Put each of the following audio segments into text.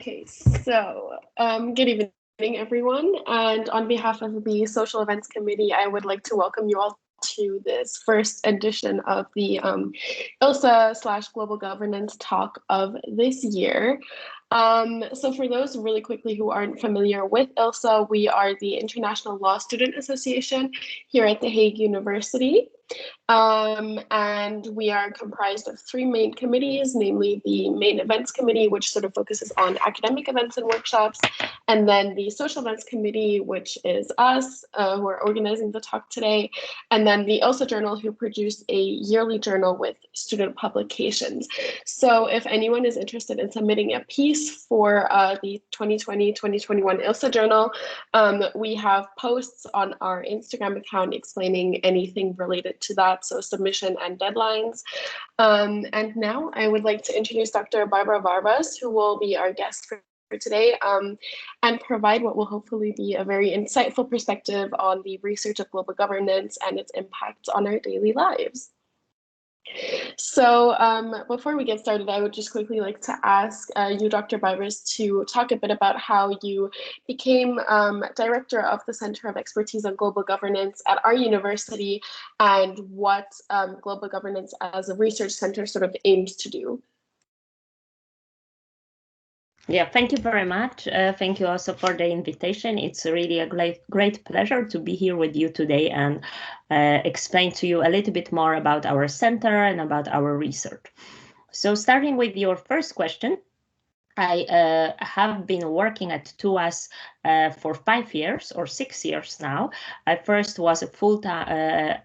Okay, so good evening, everyone. And on behalf of the Social Events Committee, I would like to welcome you all to this first edition of the ILSA/Global Governance Talk of this year. So for those really quickly who aren't familiar with ILSA, we are the International Law Student Association here at the Hague University. And we are comprised of three main committees, namely the main events committee, which sort of focuses on academic events and workshops, and then the social events committee, which is us, who are organizing the talk today, and then the ILSA Journal, who produce a yearly journal with student publications. So if anyone is interested in submitting a piece for the 2020-2021 ILSA Journal, we have posts on our Instagram account explaining anything related to that, so submission and deadlines. And now I would like to introduce Dr. Barbara Varvas, who will be our guest for today, and provide what will hopefully be a very insightful perspective on the research of global governance and its impact on our daily lives. So before we get started, I would just quickly like to ask you, Dr. Barbers, to talk a bit about how you became director of the Center of Expertise on Global Governance at our university and what global governance as a research center sort of aims to do. Yeah, thank you very much. Thank you also for the invitation. It's really a great pleasure to be here with you today and explain to you a little bit more about our center and about our research. So starting with your first question, I have been working at TUAS for 5 years or 6 years now. I first was a full-time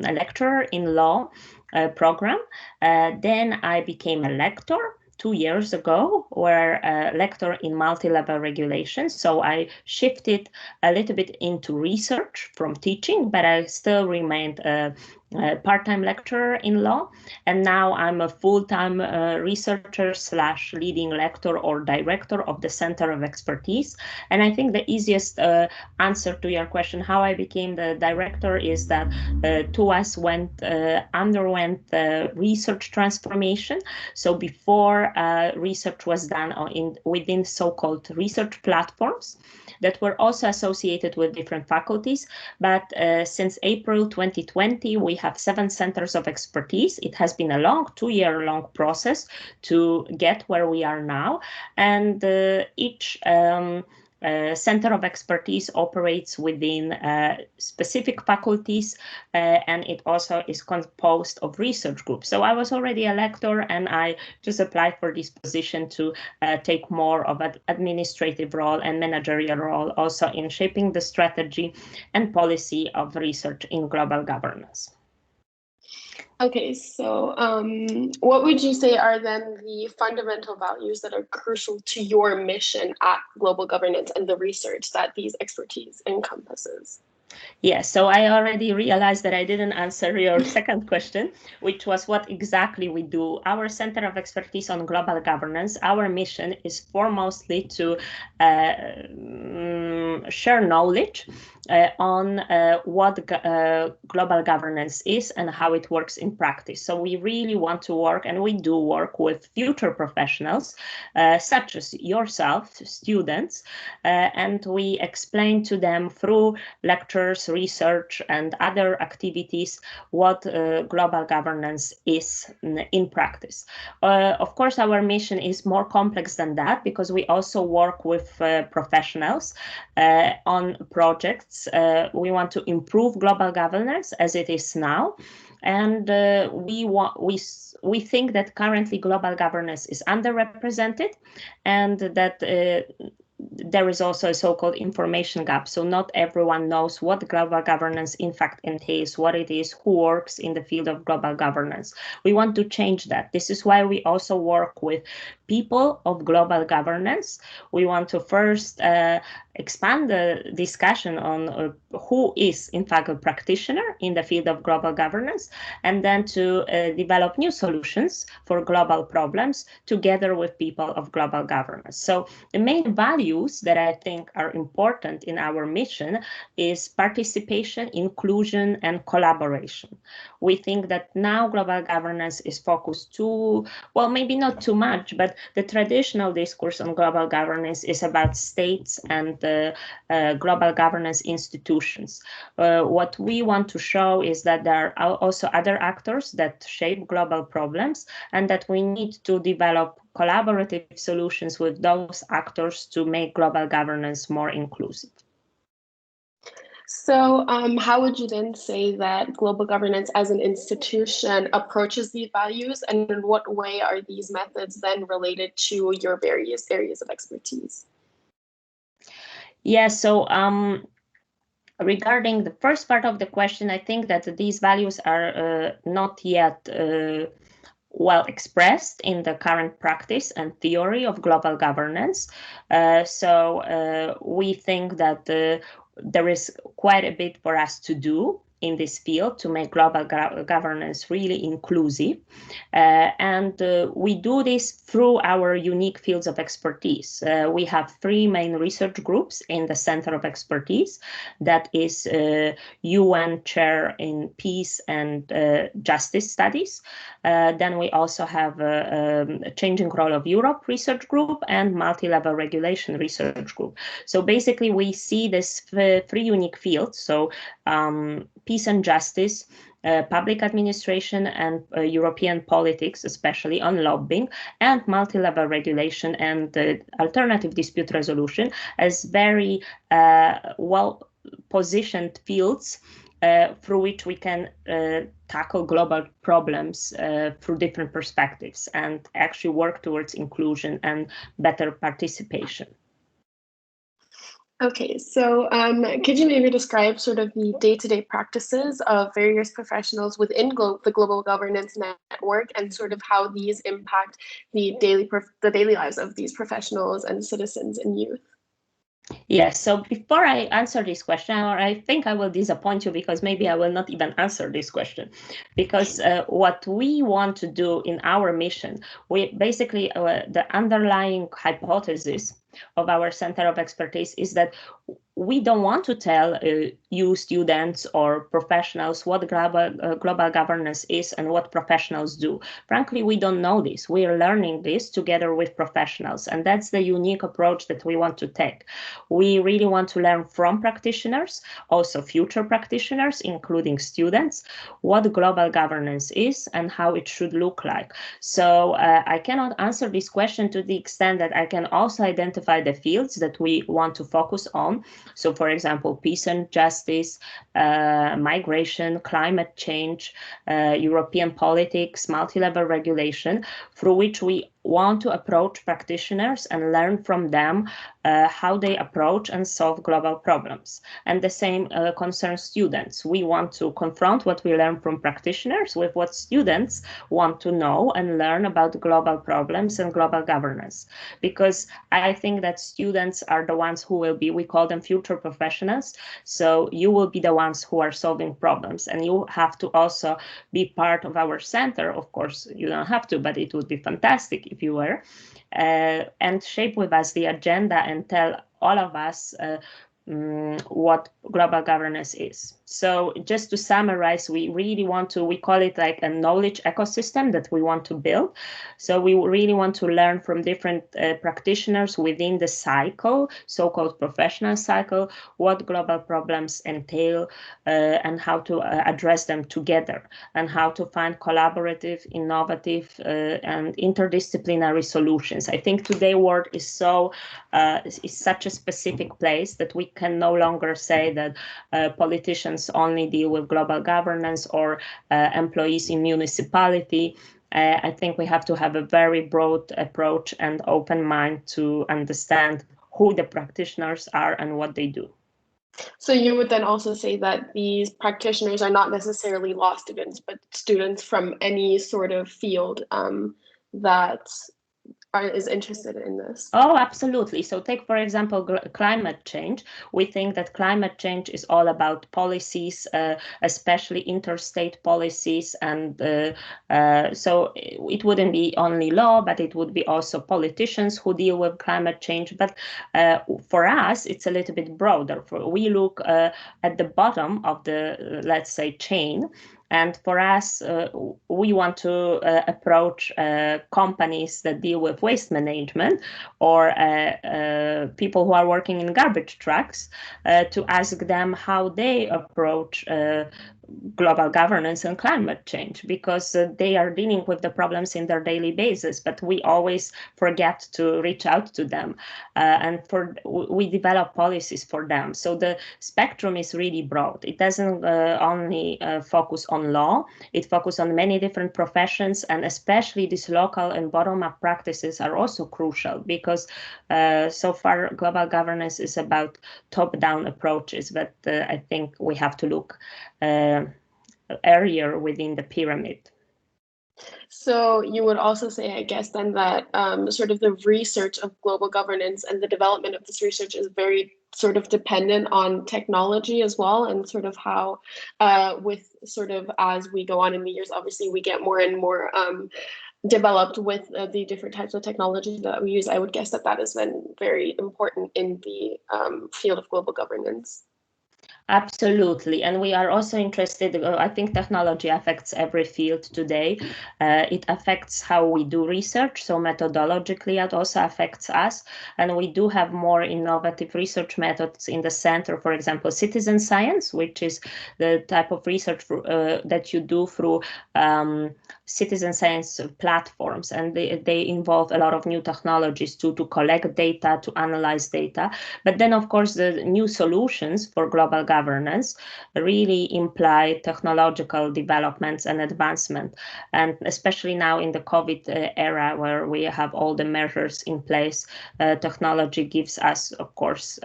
lecturer in law program. Then I became a lecturer 2 years ago, were a lecturer in multi-level regulation. So I shifted a little bit into research from teaching, but I still remained a part-time lecturer in law. And now I'm a full-time researcher / leading lecturer or director of the Center of Expertise. And I think the easiest answer to your question, how I became the director, is that TUAS underwent the research transformation. So before research was done within so-called research platforms that were also associated with different faculties. But since April 2020, we have 7 centers of expertise. It has been a long 2-year-long process to get where we are now. And each Center of Expertise operates within specific faculties, and it also is composed of research groups. So I was already a lecturer, and I just applied for this position to take more of an administrative role and managerial role, also in shaping the strategy and policy of research in global governance. Okay, so what would you say are then the fundamental values that are crucial to your mission at global governance and the research that these expertise encompasses? Yes, so I already realized that I didn't answer your second question, which was what exactly we do. Our Center of Expertise on Global Governance, our mission is foremostly to share knowledge on what global governance is and how it works in practice. So we really want to work, and we do work with future professionals, such as yourself, students, and we explain to them through lectures, research, and other activities what global governance is in practice. Of course, our mission is more complex than that, because we also work with professionals on projects. We want to improve global governance as it is now, and we think that currently global governance is underrepresented, and that there is also a so-called information gap. So not everyone knows what global governance in fact entails, what it is, who works in the field of global governance. We want to change that. This is why we also work with people of global governance. We want to first expand the discussion on who is in fact a practitioner in the field of global governance, and then to develop new solutions for global problems together with people of global governance. So the main value values that I think are important in our mission is participation, inclusion, and collaboration. We think that now global governance is focused too, well, maybe not too much, but the traditional discourse on global governance is about states and global governance institutions. What we want to show is that there are also other actors that shape global problems, and that we need to develop collaborative solutions with those actors to make global governance more inclusive. So how would you then say that global governance as an institution approaches these values, and in what way are these methods then related to your various areas of expertise? Yeah, so regarding the first part of the question, I think that these values are not yet well expressed in the current practice and theory of global governance. We think that there is quite a bit for us to do in this field to make global governance really inclusive. We do this through our unique fields of expertise. We have three main research groups in the Center of Expertise. That is UN Chair in Peace and Justice Studies. Then we also have a Changing Role of Europe research group and Multi-Level Regulation research group. So basically we see this three unique fields. So peace and justice, public administration, and European politics, especially on lobbying, and multi-level regulation and alternative dispute resolution as very well-positioned fields through which we can tackle global problems through different perspectives and actually work towards inclusion and better participation. Okay, so could you maybe describe sort of the day-to-day practices of various professionals within the Global Governance Network and sort of how these impact the daily lives of these professionals and citizens and youth? Yes, so before I answer this question, or I think I will disappoint you because maybe I will not even answer this question, because what we want to do in our mission, we basically, the underlying hypothesis of our Center of Expertise is that we don't want to tell you students or professionals what global governance is and what professionals do. Frankly, we don't know this. We are learning this together with professionals, and that's the unique approach that we want to take. We really want to learn from practitioners, also future practitioners, including students, what global governance is and how it should look like. So I cannot answer this question to the extent that I can also identify the fields that we want to focus on. So, for example, peace and justice, migration, climate change, European politics, multi-level regulation, through which we want to approach practitioners and learn from them how they approach and solve global problems. And the same concerns students. We want to confront what we learn from practitioners with what students want to know and learn about global problems and global governance. Because I think that students are the ones who will be, we call them future professionals. So you will be the ones who are solving problems, and you have to also be part of our center. Of course, you don't have to, but it would be fantastic if you were, and shape with us the agenda and tell all of us what global governance is. So just to summarize, we really want to, we call it like a knowledge ecosystem that we want to build. So we really want to learn from different practitioners within the cycle, so-called professional cycle, what global problems entail and how to address them together, and how to find collaborative, innovative and interdisciplinary solutions. I think today world is such a specific place that we can no longer say that politicians only deal with global governance or employees in municipality. I think we have to have a very broad approach and open mind to understand who the practitioners are and what they do. So you would then also say that these practitioners are not necessarily law students, but students from any sort of field that is interested in this? Oh, absolutely. So take, for example, climate change. We think that climate change is all about policies, especially interstate policies. And so it wouldn't be only law, but it would be also politicians who deal with climate change. But for us, it's a little bit broader. We look at the bottom of the, let's say, chain. And for us, we want to approach companies that deal with waste management, or people who are working in garbage trucks, to ask them how they approach global governance and climate change, because they are dealing with the problems in their daily basis, but we always forget to reach out to them, and we develop policies for them. So the spectrum is really broad. It doesn't only focus on law, it focuses on many different professions, and especially these local and bottom-up practices are also crucial, because so far global governance is about top-down approaches, but I think we have to look earlier within the pyramid. So you would also say, I guess, then that sort of the research of global governance and the development of this research is very sort of dependent on technology as well, and sort of how with sort of as we go on in the years, obviously we get more and more developed with the different types of technology that we use. I would guess that that has been very important in the field of global governance. Absolutely. And we are also interested, I think technology affects every field today. It affects how we do research. So methodologically, it also affects us. And we do have more innovative research methods in the center, for example, citizen science, which is the type of research that you do through citizen science platforms. And they involve a lot of new technologies to collect data, to analyze data. But then, of course, the new solutions for global governance really imply technological developments and advancement. And especially now in the COVID era, where we have all the measures in place, technology gives us, of course,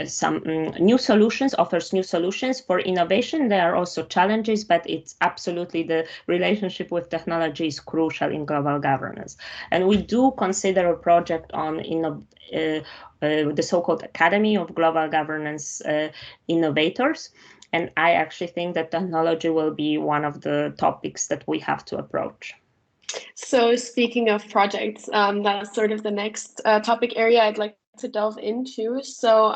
some new solutions, offers new solutions for innovation. There are also challenges, but it's absolutely the relationship with technology is crucial in global governance. And we do consider a project on the so-called Academy of Global Governance Innovators. And I actually think that technology will be one of the topics that we have to approach. So speaking of projects, that's sort of the next topic area I'd like to delve into. So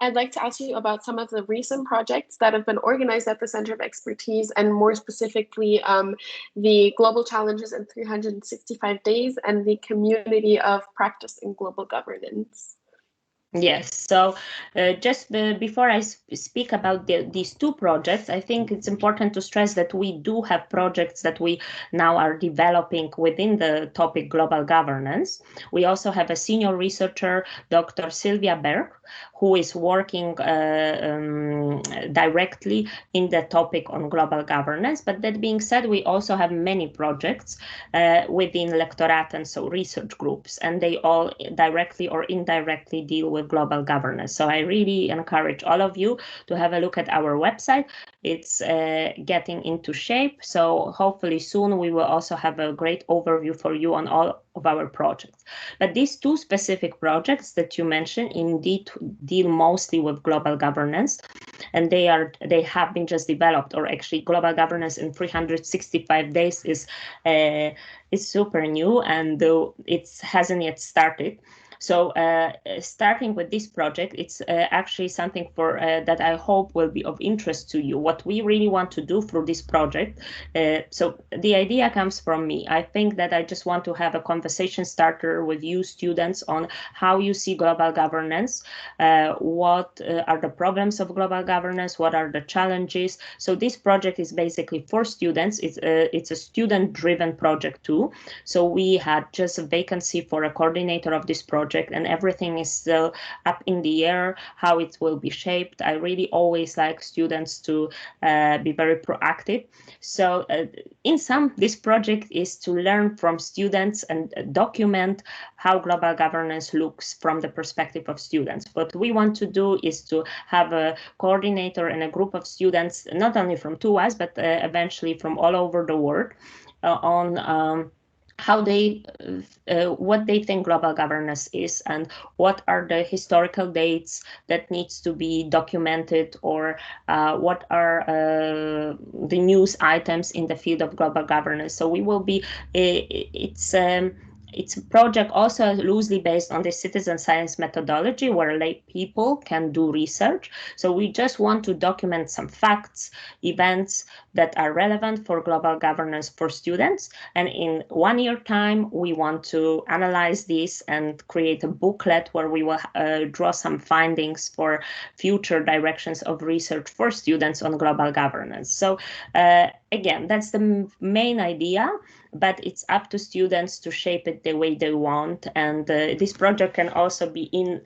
I'd like to ask you about some of the recent projects that have been organized at the Center of Expertise, and more specifically, the Global Challenges in 365 Days and the Community of Practice in Global Governance. Yes, so just before I speak about these two projects, I think it's important to stress that we do have projects that we now are developing within the topic global governance. We also have a senior researcher, Dr. Sylvia Berg, who is working directly in the topic on global governance. But that being said, we also have many projects within lectorate, and so research groups, and they all directly or indirectly deal with global governance. So I really encourage all of you to have a look at our website. It's getting into shape. So hopefully soon we will also have a great overview for you on all of our projects. But these two specific projects that you mentioned indeed deal mostly with global governance, and they have been just developed, or actually global governance in 365 days is super new, and it hasn't yet started. So starting with this project, it's actually something that I hope will be of interest to you. What we really want to do through this project, so the idea comes from me. I think that I just want to have a conversation starter with you students on how you see global governance, what are the problems of global governance, what are the challenges. So this project is basically for students. It's a student-driven project too. So we had just a vacancy for a coordinator of this project, and everything is still up in the air, how it will be shaped. I really always like students to be very proactive. So in sum, this project is to learn from students and document how global governance looks from the perspective of students. What we want to do is to have a coordinator and a group of students, not only from TUAS, but eventually from all over the world, on how they what they think global governance is, and what are the historical dates that needs to be documented, or what are the news items in the field of global governance. So we will be it's a project also loosely based on the citizen science methodology, where lay people can do research. So we just want to document some facts, events that are relevant for global governance for students. And in 1 year time, we want to analyze this and create a booklet where we will draw some findings for future directions of research for students on global governance. So again, that's the main idea, but it's up to students to shape it the way they want. And this project can also be in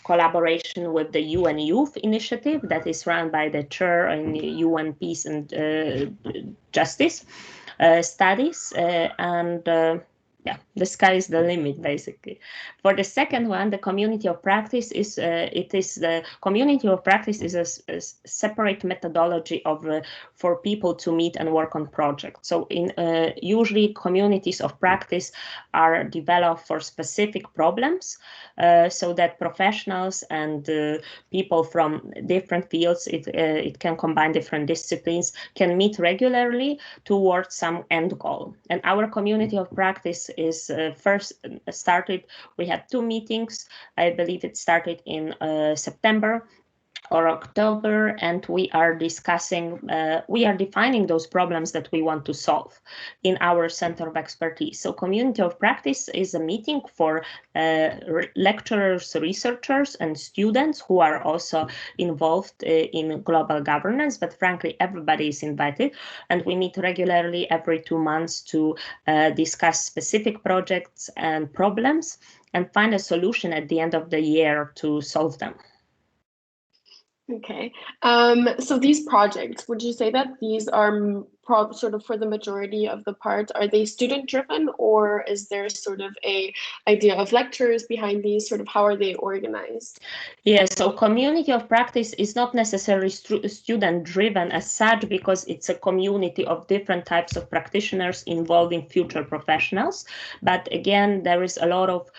collaboration with the UN Youth Initiative that is run by the chair in UN Peace and Justice Studies. Yeah, the sky is the limit, basically. For the second one, the community of practice is the community of practice is a separate methodology of for people to meet and work on projects. So in usually communities of practice are developed for specific problems, so that professionals and people from different fields, it can combine different disciplines, can meet regularly towards some end goal. And our community of practice is first started, we had 2 meetings. I believe it started in September or October, and we are discussing, we are defining those problems that we want to solve in our center of expertise. So community of practice is a meeting for lecturers, researchers, and students who are also involved in global governance, but frankly, everybody is invited. And we meet regularly every 2 months to discuss specific projects and problems and find a solution at the end of the year to solve them. Okay. So these projects, would you say that these are sort of for the majority of the part, are they student driven, or is there sort of a idea of lectures behind these? Sort of how are they organized? Yes, so community of practice is not necessarily student driven as such, because it's a community of different types of practitioners involving future professionals. But again, there is a lot of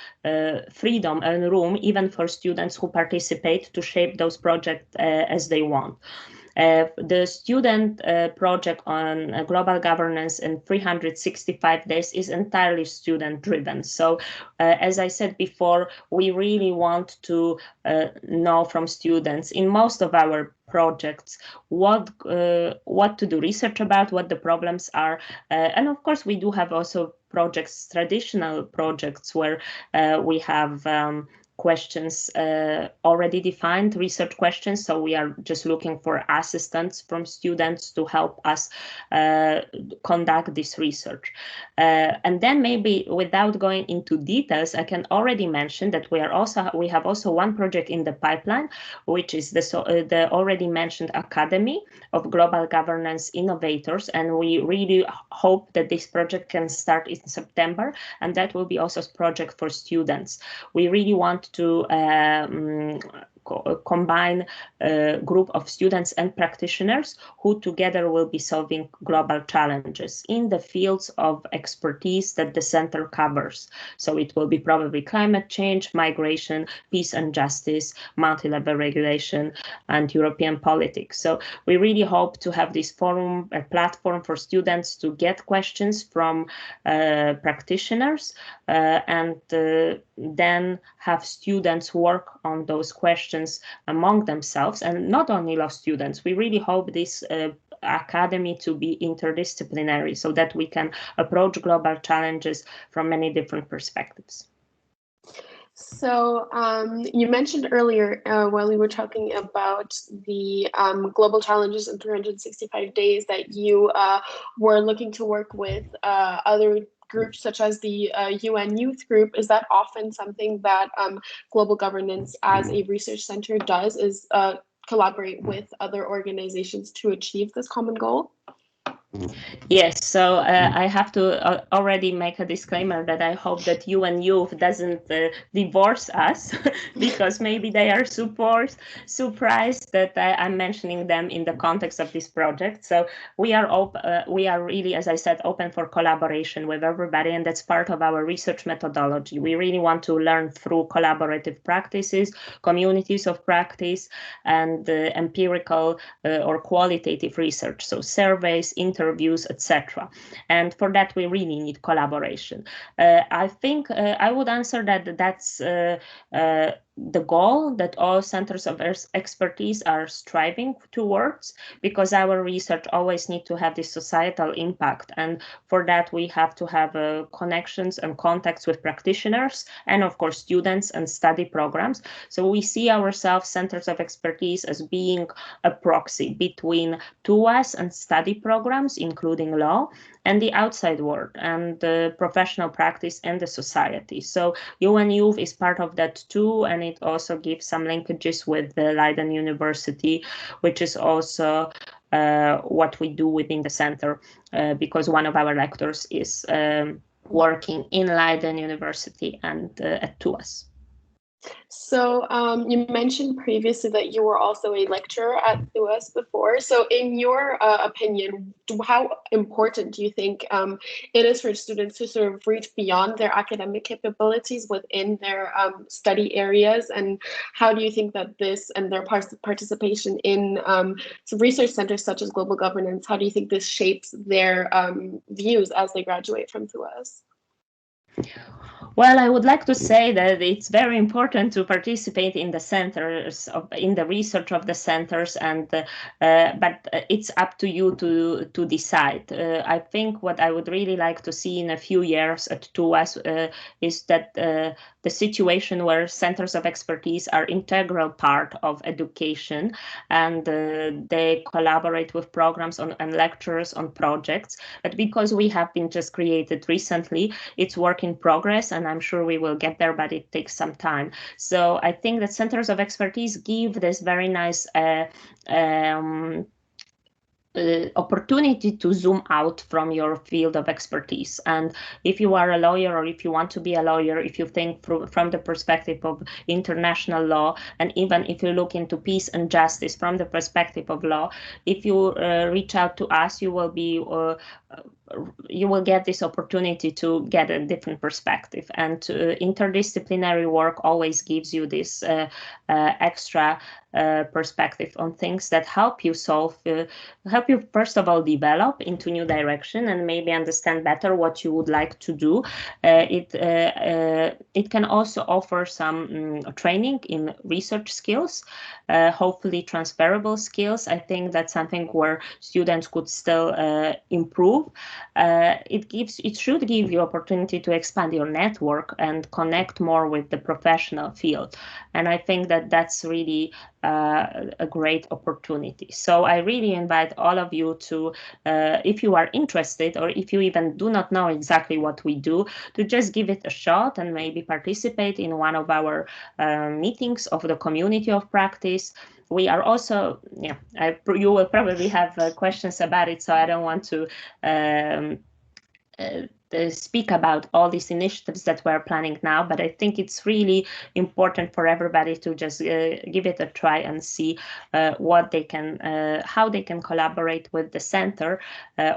freedom and room even for students who participate to shape those projects as they want. The student project on global governance in 365 days is entirely student driven. So as I said before, we really want to know from students in most of our projects what to do research about, what the problems are. And of course, we do have also projects, traditional projects, where we have questions already defined, research questions. So we are just looking for assistance from students to help us conduct this research. And then maybe without going into details, I can already mention that we have also one project in the pipeline, which is the already mentioned Academy of Global Governance Innovators. And we really hope that this project can start in September, and that will be also a project for students. We really want to combine a group of students and practitioners who together will be solving global challenges in the fields of expertise that the center covers. So it will be probably climate change, migration, peace and justice, multi-level regulation, and European politics. So we really hope to have this forum, a platform for students to get questions from practitioners and then have students work on those questions among themselves, and not only law students. We really hope this academy to be interdisciplinary so that we can approach global challenges from many different perspectives. So you mentioned earlier while we were talking about the global challenges in 365 days that you were looking to work with other groups such as the UN Youth Group. Is that often something that global governance as a research center does, is collaborate with other organizations to achieve this common goal? Yes, so I have to already make a disclaimer that I hope that UN Youth doesn't divorce us because maybe they are surprised that I'm mentioning them in the context of this project. So we are really, as I said, open for collaboration with everybody, and that's part of our research methodology. We really want to learn through collaborative practices, communities of practice, and empirical or qualitative research, so surveys, interviews, etc. And for that, we really need collaboration. I think I would answer that that's the goal that all centers of expertise are striving towards, because our research always need to have this societal impact, and for that we have to have connections and contacts with practitioners and of course students and study programs. So we see ourselves, centers of expertise, as being a proxy between TUAS and study programs, including law, and the outside world and the professional practice and the society. So UN Youth is part of that too, and it also gives some linkages with the Leiden University, which is also what we do within the center, because one of our lectors is working in Leiden University and at TUAS. So you mentioned previously that you were also a lecturer at US before. So in your opinion, how important do you think it is for students to sort of reach beyond their academic capabilities within their study areas? And how do you think that this and their participation in research centers such as global governance, how do you think this shapes their views as they graduate from US? Well, I would like to say that it's very important to participate in the centers, in the research of the centers, and but it's up to you to decide. I think what I would really like to see in a few years at TUAS is that the situation where centers of expertise are integral part of education, and they collaborate with programs and lecturers on projects. But because we have been just created recently, it's work in progress, and I'm sure we will get there, but it takes some time. So I think that centers of expertise give this very nice opportunity to zoom out from your field of expertise. And if you are a lawyer, or if you want to be a lawyer, if you think from the perspective of international law, and even if you look into peace and justice from the perspective of law, if you reach out to us, you will get this opportunity to get a different perspective. And interdisciplinary work always gives you this extra perspective on things that help you help you first of all develop into new direction and maybe understand better what you would like to do. It can also offer some training in research skills, hopefully transferable skills. I think that's something where students could still improve. It should give you opportunity to expand your network and connect more with the professional field, and I think that that's really a great opportunity. So I really invite all of you to, if you are interested, or if you even do not know exactly what we do, to just give it a shot and maybe participate in one of our meetings of the community of practice. We are also, you will probably have questions about it, so I don't want to speak about all these initiatives that we're planning now, but I think it's really important for everybody to just give it a try and see what they can, how they can collaborate with the center,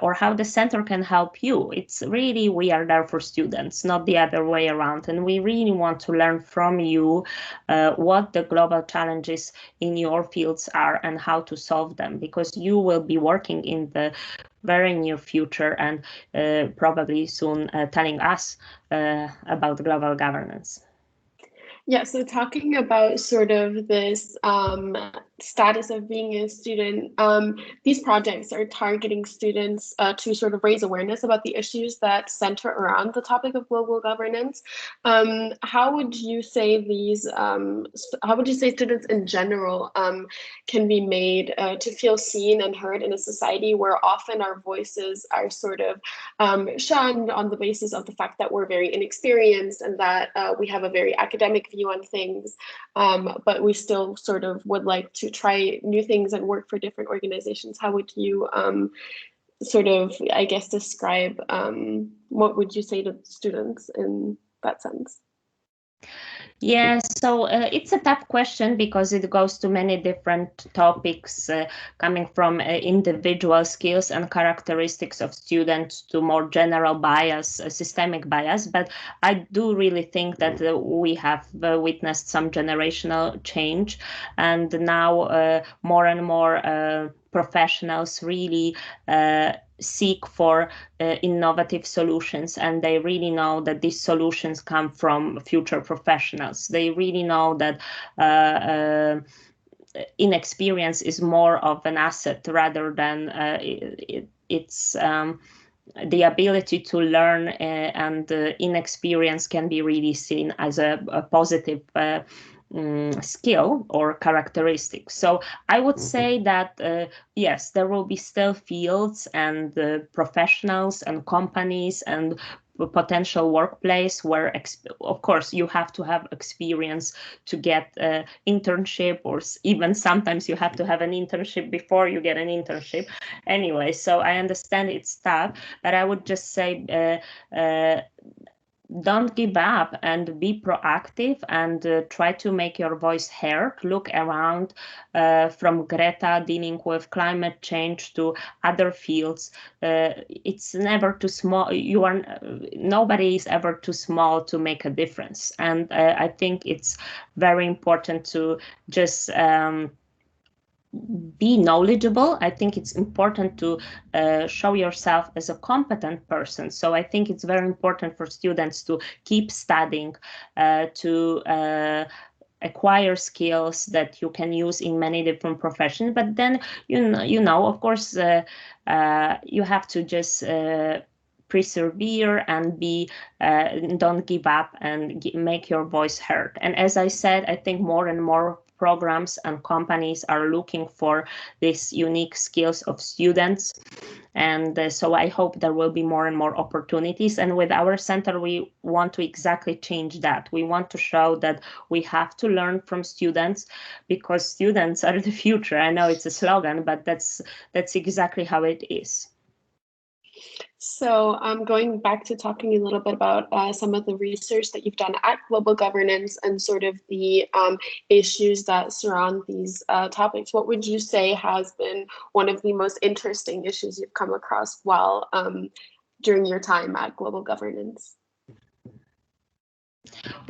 or how the center can help you. It's really, we are there for students, not the other way around, and we really want to learn from you what the global challenges in your fields are and how to solve them, because you will be working in the very near future and probably soon telling us about global governance. Yeah, so talking about sort of this status of being a student, these projects are targeting students to sort of raise awareness about the issues that center around the topic of global governance. How would you say how would you say students in general can be made to feel seen and heard in a society where often our voices are sort of shunned on the basis of the fact that we're very inexperienced and that we have a very academic view on things, but we still sort of would like to try new things and work for different organizations? How would you sort of, I guess, describe what would you say to students in that sense? Yeah, so it's a tough question because it goes to many different topics, coming from individual skills and characteristics of students to more general bias, systemic bias. But I do really think that we have witnessed some generational change, and now more and more professionals really seek for innovative solutions, and they really know that these solutions come from future professionals. They really know that inexperience is more of an asset rather than it's the ability to learn, and inexperience can be really seen as a positive skill or characteristic. So I would say that yes, there will be still fields and professionals and companies and potential workplace where of course you have to have experience to get an internship, or even sometimes you have to have an internship before you get an internship. Anyway, so I understand it's tough, but I would just say don't give up and be proactive, and try to make your voice heard. Look around, from Greta dealing with climate change to other fields. It's never too small. Nobody is ever too small to make a difference. And I think it's very important to just be knowledgeable. I think it's important to show yourself as a competent person. So I think it's very important for students to keep studying, to acquire skills that you can use in many different professions. But then, of course, you have to just persevere and don't give up and make your voice heard. And as I said, I think more and more programs and companies are looking for these unique skills of students. And so I hope there will be more and more opportunities. And with our center, we want to exactly change that. We want to show that we have to learn from students, because students are the future. I know it's a slogan, but that's exactly how it is. So going back to talking a little bit about some of the research that you've done at Global Governance and sort of the issues that surround these topics, what would you say has been one of the most interesting issues you've come across while during your time at Global Governance?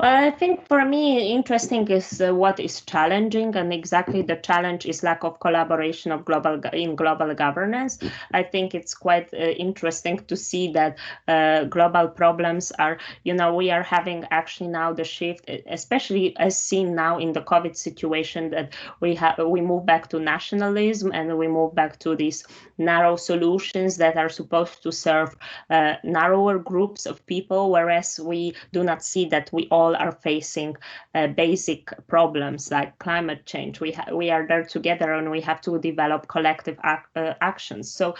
Well, I think for me, interesting is what is challenging, and exactly the challenge is lack of collaboration of in global governance. I think it's quite interesting to see that global problems are, we are having actually now the shift, especially as seen now in the COVID situation, that we move back to nationalism, and we move back to these narrow solutions that are supposed to serve narrower groups of people, whereas we do not see that we all are facing basic problems like climate change. We are there together, and we have to develop collective actions. So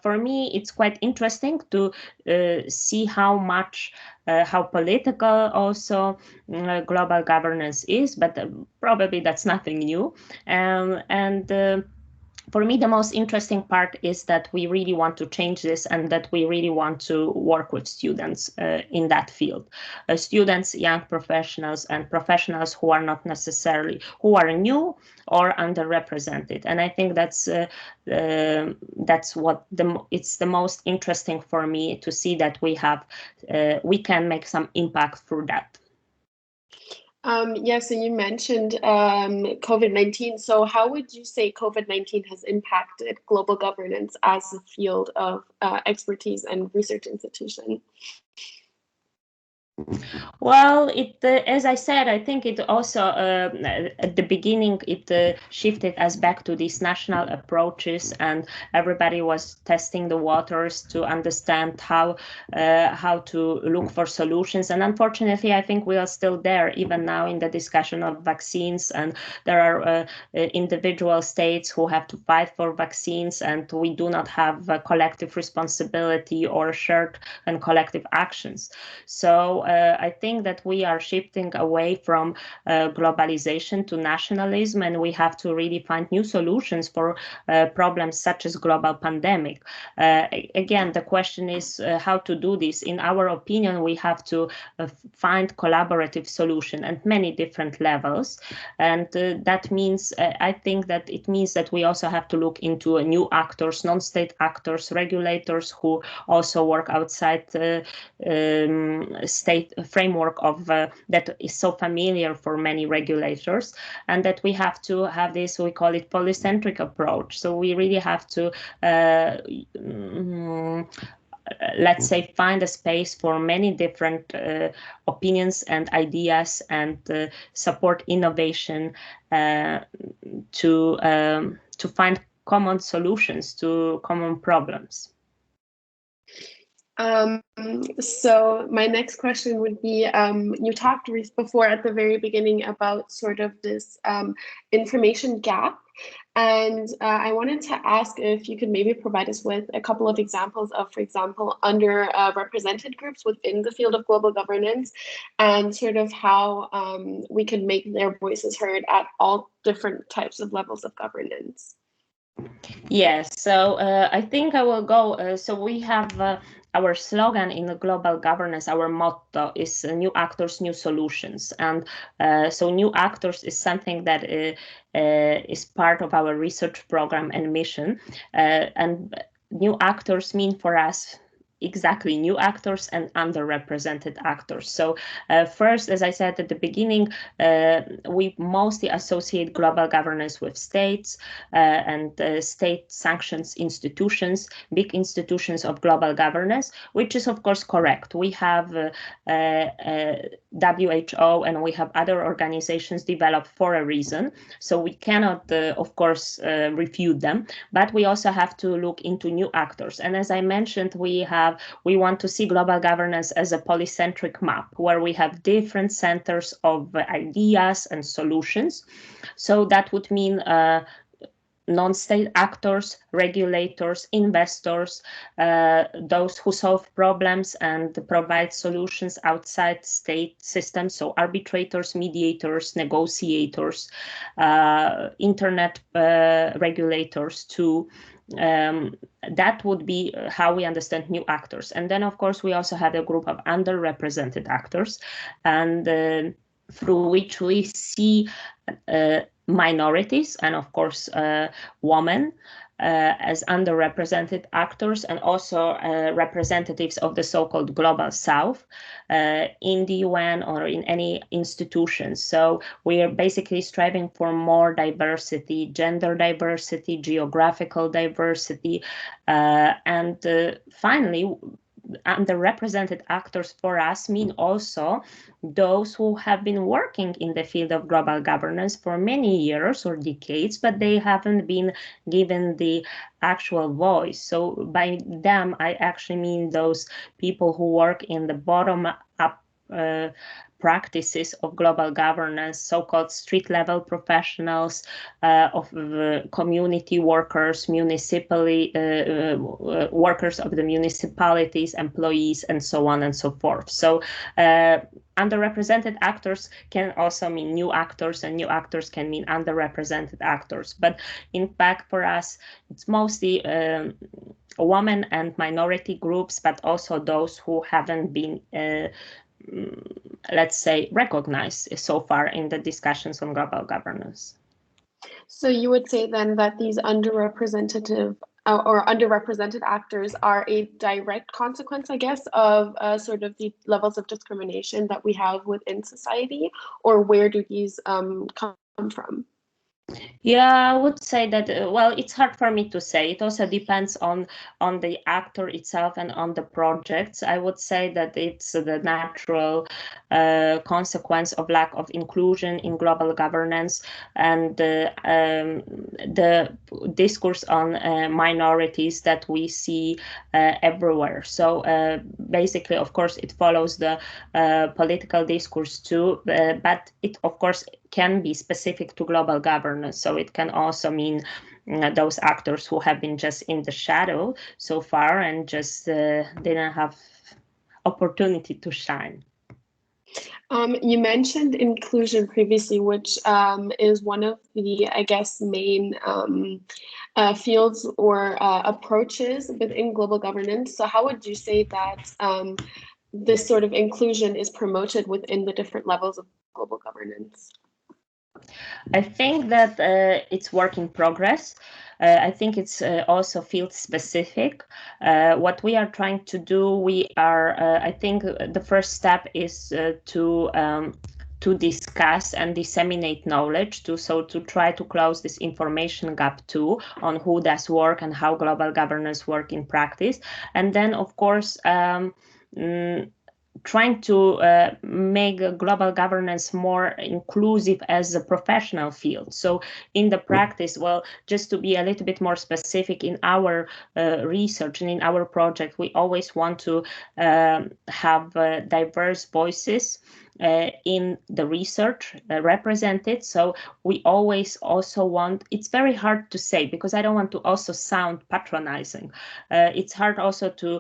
for me, it's quite interesting to see how much how political also global governance is, but probably that's nothing new. For me, the most interesting part is that we really want to change this, and that we really want to work with students in that field. Students, young professionals, and professionals who are not necessarily, who are new or underrepresented. And I think that's what it's the most interesting for me to see that we can make some impact through that. So you mentioned COVID-19. So how would you say COVID-19 has impacted global governance as a field of expertise and research institution? Well, as I said, I think it also at the beginning it shifted us back to these national approaches, and everybody was testing the waters to understand how to look for solutions. And unfortunately, I think we are still there even now in the discussion of vaccines, and there are individual states who have to fight for vaccines, and we do not have a collective responsibility or shared and collective actions. So I think that we are shifting away from globalization to nationalism, and we have to really find new solutions for problems such as global pandemic. Again, the question is how to do this. In our opinion, we have to find collaborative solution at many different levels, and that means I think that it means that we also have to look into new actors, non-state actors, regulators who also work outside the state framework of that is so familiar for many regulators, and that we have to have this, we call it polycentric approach. So we really have to let's say find a space for many different opinions and ideas, and support innovation to find common solutions to common problems. So my next question would be, you talked before at the very beginning about sort of this information gap. And I wanted to ask if you could maybe provide us with a couple of examples of, for example, underrepresented groups within the field of global governance, and sort of how we could make their voices heard at all different types of levels of governance. Yes, so I think I will go. So we have our slogan in the global governance, our motto is new actors, new solutions. And so new actors is something that is part of our research program and mission. And new actors mean for us exactly new actors and underrepresented actors. So first, as I said at the beginning, we mostly associate global governance with states and state sanctions institutions, big institutions of global governance, which is of course correct. We have WHO and we have other organizations developed for a reason, so we cannot of course refute them, but we also have to look into new actors. And as I mentioned, we want to see global governance as a polycentric map where we have different centers of ideas and solutions. So that would mean non-state actors, regulators, investors, those who solve problems and provide solutions outside state systems, so arbitrators, mediators, negotiators, internet regulators too. That would be how we understand new actors. And then, of course, we also have a group of underrepresented actors, and through which we see minorities and, of course, women as underrepresented actors, and also representatives of the so-called global south in the UN or in any institutions. So we are basically striving for more diversity, gender diversity, geographical diversity, and finally, underrepresented actors for us mean also those who have been working in the field of global governance for many years or decades, but they haven't been given the actual voice. So by them, I actually mean those people who work in the bottom-up practices of global governance, so-called street-level professionals, of community workers, municipally workers of the municipalities, employees, and so on and so forth. So underrepresented actors can also mean new actors, and new actors can mean underrepresented actors. But in fact, for us, it's mostly women and minority groups, but also those who haven't been let's say, recognized so far in the discussions on global governance. So you would say then that these underrepresented actors are a direct consequence, I guess, of sort of the levels of discrimination that we have within society, or where do these come from? Yeah, I would say that, well, it's hard for me to say. It also depends on the actor itself and on the projects. I would say that it's the natural consequence of lack of inclusion in global governance, and the discourse on minorities that we see everywhere. So basically, of course, it follows the political discourse too, but it, of course, can be specific to global governance. So it can also mean those actors who have been just in the shadow so far and just didn't have opportunity to shine. You mentioned inclusion previously, which is one of the, I guess, main fields or approaches within global governance. So how would you say that this sort of inclusion is promoted within the different levels of global governance? I think that it's work in progress. I think it's also field specific. What we are trying to do, I think the first step is to discuss and disseminate knowledge to try to close this information gap too on who does work and how global governance work in practice. And then, of course, trying to make global governance more inclusive as a professional field. So in the practice, well, just to be a little bit more specific, in our research and in our project, we always want to have diverse voices in the research represented. So we always also want, it's very hard to say because I don't want to also sound patronizing. It's hard also to,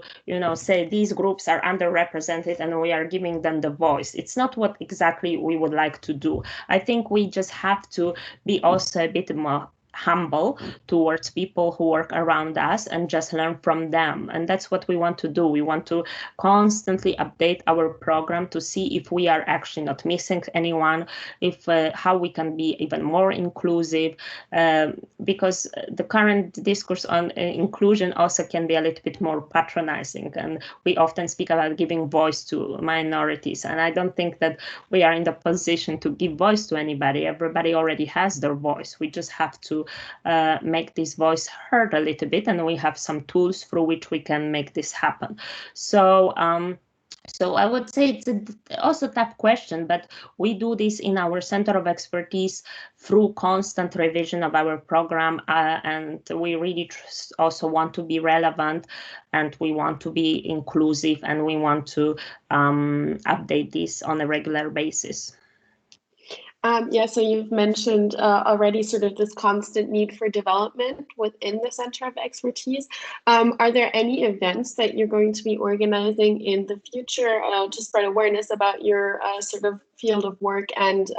say these groups are underrepresented and we are giving them the voice. It's not what exactly we would like to do. I think we just have to be also a bit more humble towards people who work around us and just learn from them. And that's what we want to do. We want to constantly update our program to see if we are actually not missing anyone, if how we can be even more inclusive, because the current discourse on inclusion also can be a little bit more patronizing. And we often speak about giving voice to minorities. And I don't think that we are in the position to give voice to anybody. Everybody already has their voice. We just have to make this voice heard a little bit, and we have some tools through which we can make this happen. So I would say it's also a tough question, but we do this in our Center of Expertise through constant revision of our program, and we really also want to be relevant, and we want to be inclusive, and we want to update this on a regular basis. Yeah, so you've mentioned already sort of this constant need for development within the Center of Expertise. Are there any events that you're going to be organizing in the future to spread awareness about your sort of field of work, and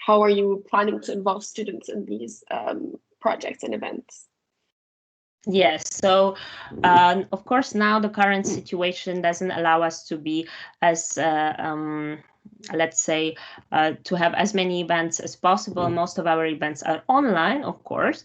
how are you planning to involve students in these projects and events? Yes, so of course now the current situation doesn't allow us to be as let's say, to have as many events as possible. Most of our events are online, of course,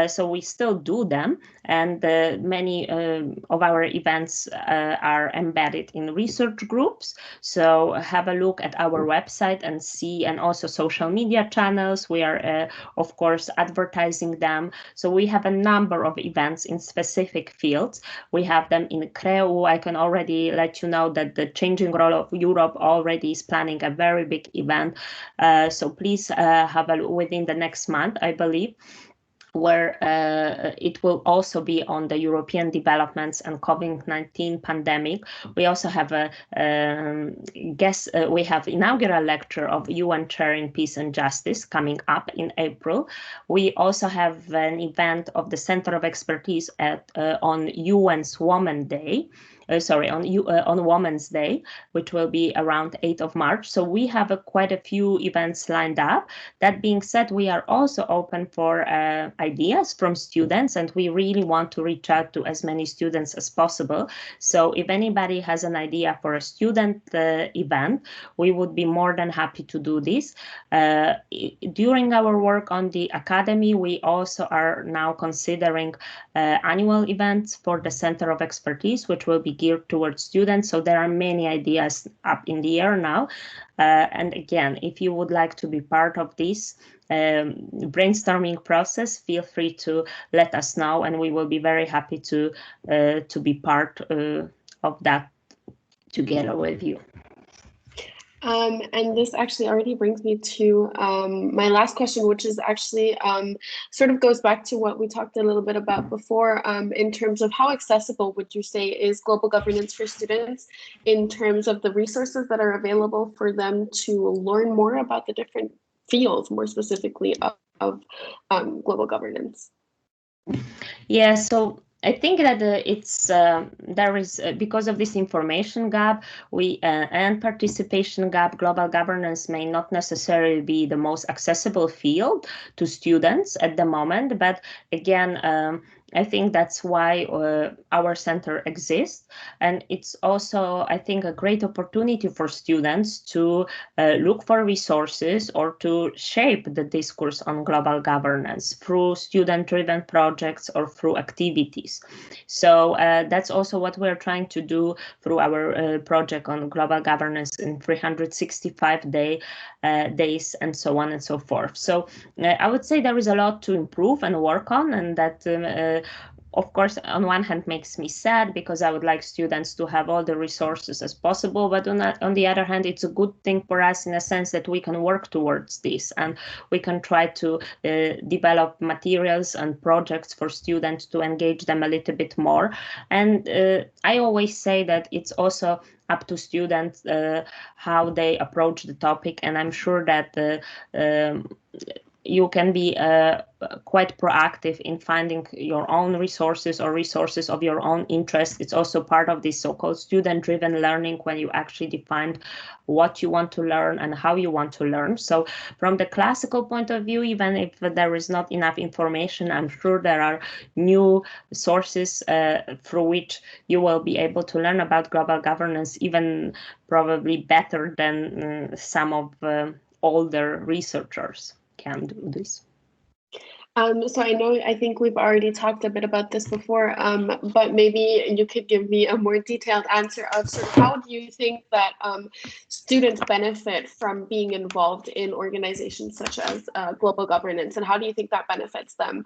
so we still do them. And many of our events are embedded in research groups. So have a look at our website and see, and also social media channels. We are, of course, advertising them. So we have a number of events in specific fields. We have them in CREU. I can already let you know that the Changing Role of Europe already is planning a very big event. So please have a look within the next month, I believe, where it will also be on the European developments and COVID-19 pandemic. We also have a we have inaugural lecture of UN Chair in Peace and Justice coming up in April. We also have an event of the Center of Expertise on UN's Women's Day. On Women's Day, which will be around 8th of March. So we have quite a few events lined up. That being said, we are also open for ideas from students, and we really want to reach out to as many students as possible. So if anybody has an idea for a student event, we would be more than happy to do this. During our work on the academy, we also are now considering annual events for the Center of Expertise, which will be geared towards students. So there are many ideas up in the air now. And again, if you would like to be part of this brainstorming process, feel free to let us know, and we will be very happy to be part of that together with you. And this actually already brings me to my last question, which is actually sort of goes back to what we talked a little bit about before, in terms of how accessible would you say is global governance for students in terms of the resources that are available for them to learn more about the different fields, more specifically of global governance? Yeah, so I think that there is because of this information gap, and participation gap, global governance may not necessarily be the most accessible field to students at the moment. But again, I think that's why our center exists, and it's also, I think, a great opportunity for students to look for resources or to shape the discourse on global governance through student-driven projects or through activities. So that's also what we're trying to do through our project on global governance in 365 days and so on and so forth. So I would say there is a lot to improve and work on, and that of course, on one hand makes me sad because I would like students to have all the resources as possible, but on the other hand, it's a good thing for us in a sense that we can work towards this, and we can try to develop materials and projects for students to engage them a little bit more. And I always say that it's also up to students how they approach the topic, and I'm sure that you can be quite proactive in finding your own resources or resources of your own interest. It's also part of this so-called student-driven learning, when you actually define what you want to learn and how you want to learn. So from the classical point of view, even if there is not enough information, I'm sure there are new sources through which you will be able to learn about global governance, even probably better than some of older researchers can do this. So I think we've already talked a bit about this before, but maybe you could give me a more detailed answer of sort of how do you think that students benefit from being involved in organizations such as global governance, and how do you think that benefits them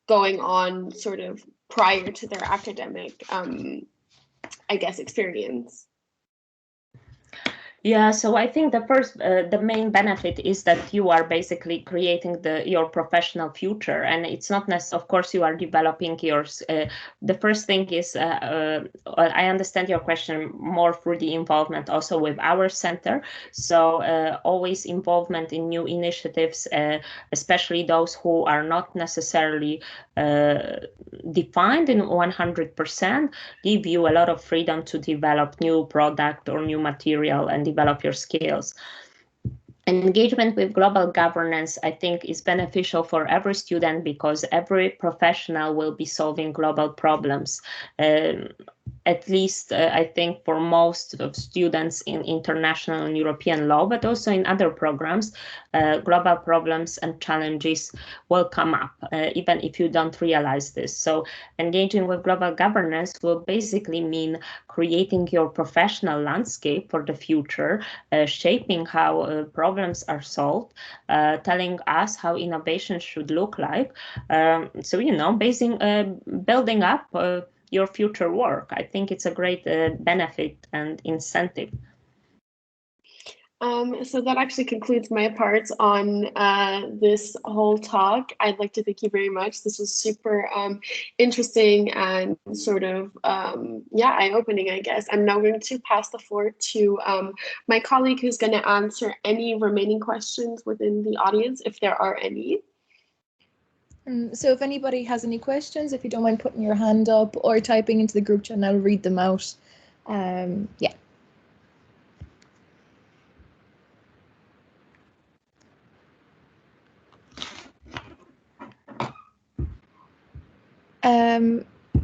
going on sort of prior to their academic, I guess, experience? Yeah, so I think the main benefit is that you are basically creating your professional future, and it's not necessarily, of course, you are developing yours. The first thing is, I understand your question more through the involvement also with our center. So always involvement in new initiatives, especially those who are not necessarily defined in 100%, give you a lot of freedom to develop new product or new material and develop your skills. Engagement with global governance, I think, is beneficial for every student because every professional will be solving global problems. At least I think for most of students in international and European law, but also in other programs, global problems and challenges will come up, even if you don't realize this. So engaging with global governance will basically mean creating your professional landscape for the future, shaping how problems are solved, telling us how innovation should look like. So, building up your future work. I think it's a great benefit and incentive. So that actually concludes my part on this whole talk. I'd like to thank you very much. This was super interesting and sort of, eye-opening, I guess. I'm now going to pass the floor to my colleague who's going to answer any remaining questions within the audience, if there are any. So if anybody has any questions, if you don't mind putting your hand up or typing into the group chat, and I'll read them out. Yeah.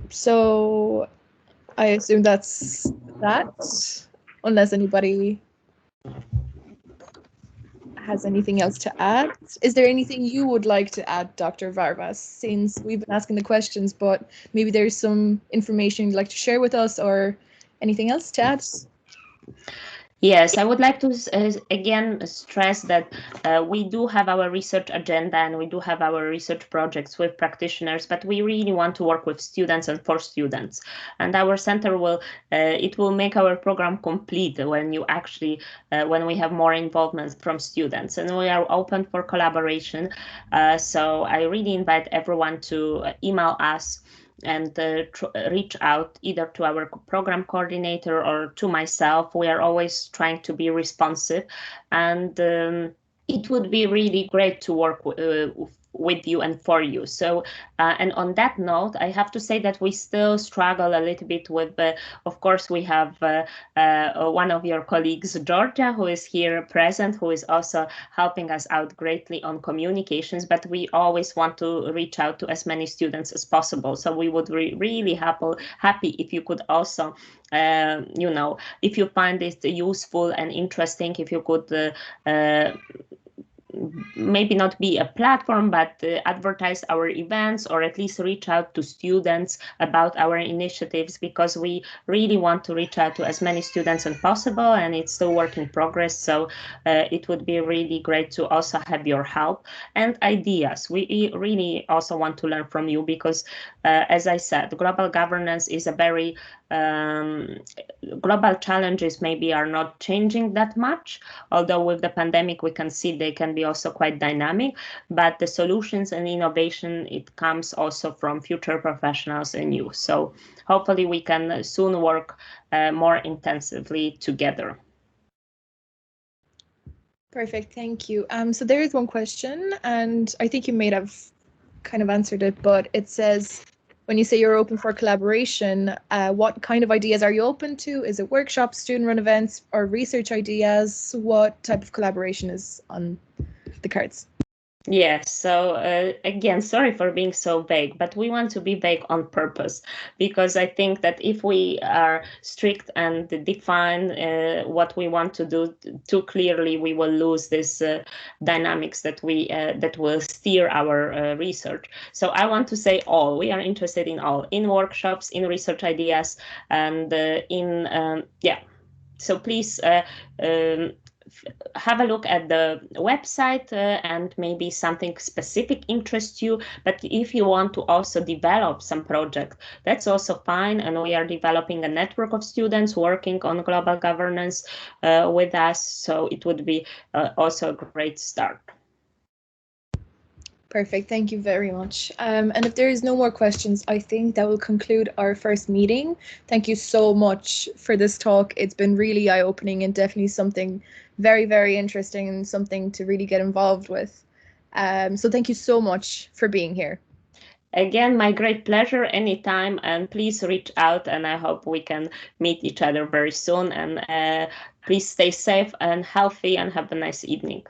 So I assume that's that, unless anybody has anything else to add. Is there anything you would like to add, Dr. Varvas, since we've been asking the questions, but maybe there's some information you'd like to share with us or anything else to add? Yes, I would like to again stress that we do have our research agenda and we do have our research projects with practitioners, but we really want to work with students and for students. And our center will make our program complete when you actually when we have more involvement from students, and we are open for collaboration. So I really invite everyone to email us and reach out either to our program coordinator or to myself. We are always trying to be responsive, and it would be really great to work with you and for you. So, and on that note, I have to say that we still struggle a little bit with, of course, we have one of your colleagues, Georgia, who is here present, who is also helping us out greatly on communications, but we always want to reach out to as many students as possible. So we would really happy if you could also, if you find it useful and interesting, if you could maybe not be a platform, but advertise our events, or at least reach out to students about our initiatives, because we really want to reach out to as many students as possible, and it's still work in progress. So it would be really great to also have your help and ideas. We really also want to learn from you, because as I said, global governance is a very global challenges maybe are not changing that much, although with the pandemic we can see they can be also quite dynamic, but the solutions and innovation, it comes also from future professionals and you. So hopefully we can soon work more intensively together. Perfect, thank you. So there is one question, and I think you may have kind of answered it, but it says, when you say you're open for collaboration, what kind of ideas are you open to? Is it workshops, student-run events, or research ideas? What type of collaboration is on the cards? Yes, so again, sorry for being so vague, but we want to be vague on purpose, because I think that if we are strict and define what we want to do too clearly, we will lose this dynamics that that will steer our research. So I want to say all. We are interested in all, in workshops, in research ideas, and So please. Have a look at the website and maybe something specific interests you. But if you want to also develop some project, that's also fine. And we are developing a network of students working on global governance with us. So it would be also a great start. Perfect, thank you very much. And if there is no more questions, I think that will conclude our first meeting. Thank you so much for this talk. It's been really eye-opening and definitely something very, very interesting and something to really get involved with. So thank you so much for being here. Again, my great pleasure, anytime, and please reach out, and I hope we can meet each other very soon. And please stay safe and healthy and have a nice evening.